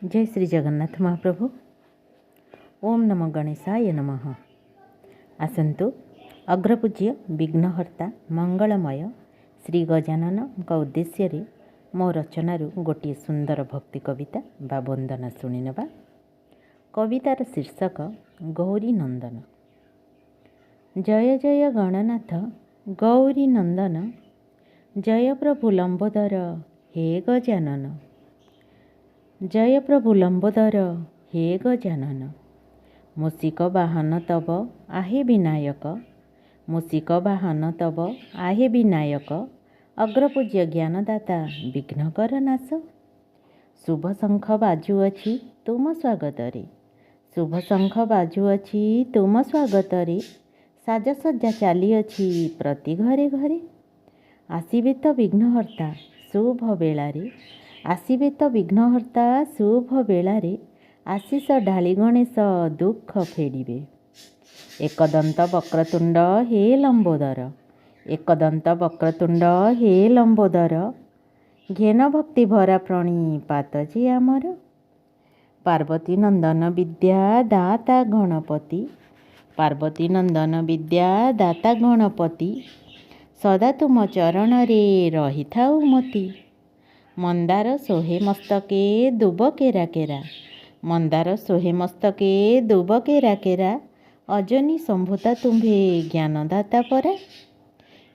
जय श्री जगन्नाथ महाप्रभु। ओम नमो गणेशाय नमः। आसन्तु अग्रपूज्य विघ्नहर्ता मंगलमय श्री गजानन उद्देश्य मो रचनारू गोटे सुंदर भक्ति कविता बा वंदना शुणी नेबा। कवितार शीर्षक गौरी नंदन। जय जय गणनाथ गौरी नंदन, जय प्रभु लंबोदर हे गजानन। जय प्रभु लंबोदर हे गजानन। मूषिक वाहन तब आहे विनायक, मूषिक वाहन तब आहे विनायक। अग्रपूज्य ज्ञानदाता विघ्नकर नाश। शुभ शंख बाजुअछि तुम स्वागतरे, शुभ शंख बाजुअछि तुम स्वागतरे। साजसज्जा चलिअछि प्रति घरे घरे। आसिबे तो विघ्नहर्ता शुभ बेलारे, आसिबे तो विघ्नहर्ता शुभ बेलारे। आशीष ढाली गणेश दुख फेडिबे। एकदंत वक्रतुंड हे लंबोदर, एकदंत वक्रतुंड हे लंबोदर। घेन भक्ति भरा प्रणिपात जे आमर। पार्वती नंदन विद्या दाता गणपति, पार्वती नंदन विद्या दाता गणपति। सदा तुम चरण रे रही थाउ मती। मंदार सोहे मस्तके दुब केरा केरा, मंदार सोहे मस्तके दुब केरा केरा। अजनी संभुता तुम्हे ज्ञानदाता परा।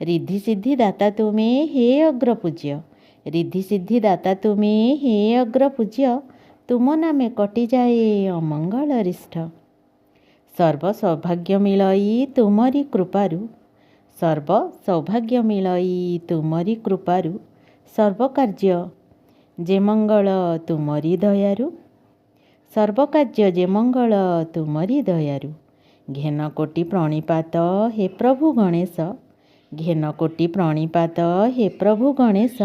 रिद्धि सिद्धि दाता तुमे हे अग्रपूज्य, रिद्धि सिद्धि दाता तुमे हे अग्रपूज्य। तुम नामे कटि जाए अमंगल रिष्ठ। सर्व सौभाग्य मिलई तुमरी कृपारु, सर्व सौभाग्य मिलई तुमरी कृपारु। सर्वकार्य जे मंगल तुमरी दयारु, सर्वकार्य जे मंगल तुमरी दयारु। घेन कोटि प्रणिपात हे प्रभु गणेश, घेन कोटि प्रणिपात हे प्रभु गणेश।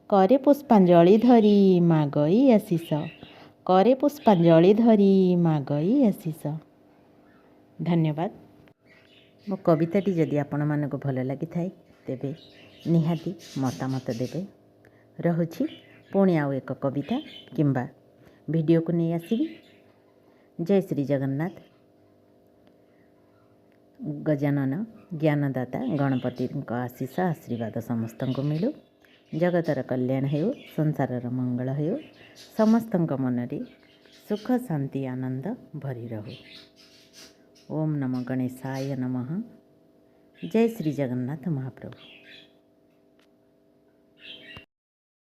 करे पुष्पांजलि धरी मागई आशीष, करे पुष्पांजलि धरी मागई आशीष। धन्यवाद। मो कविताटी जदि आपण मानक भल लगी थाए तेबे निहाती मतामत देबे। रहुछि पुणी आउ एक कविता किंबा वीडियो को नहीं आसबि। जय श्री जगन्नाथ। गजानन ज्ञानदाता गणपति आशीष आशीर्वाद समस्त को मिलू। जगतर कल्याण हो, संसारर मंगल हो, समस्त मन रे सुख शांति आनंद भरी रहू। ओम नमो गणेशाय नमः। जय श्री जगन्नाथ महाप्रभु।